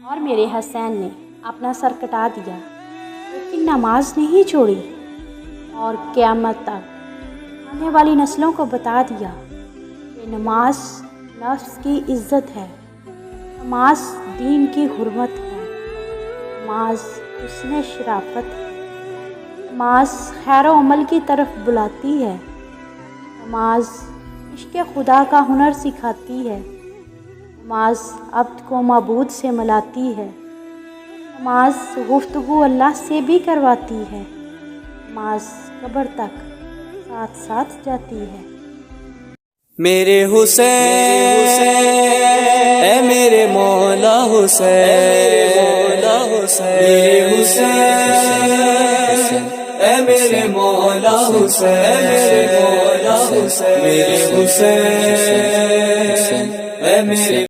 और मेरे हसैन ने अपना सर कटा दिया, लेकिन नमाज नहीं छोड़ी और क़यामत तक आने वाली नस्लों को बता दिया कि नमाज नफ्स की इज़्ज़त है, नमाज दीन की हुर्मत है, नमाज हुस्न शराफत है, नमाज खैर व अमल की तरफ बुलाती है, नमाज इश्क़ खुदा का हुनर सिखाती है, नमाज अब्द को माबूद से मिलाती है, नमाज गुफ्तगू अल्लाह से भी करवाती है, नमाज कब्र तक साथ साथ जाती है। मेरे हुसैन ऐ मेरे मौला हुसैन, मेरे हुसैन ऐ मेरे मौला हुसैन, मेरे हुसैन ऐ मेरे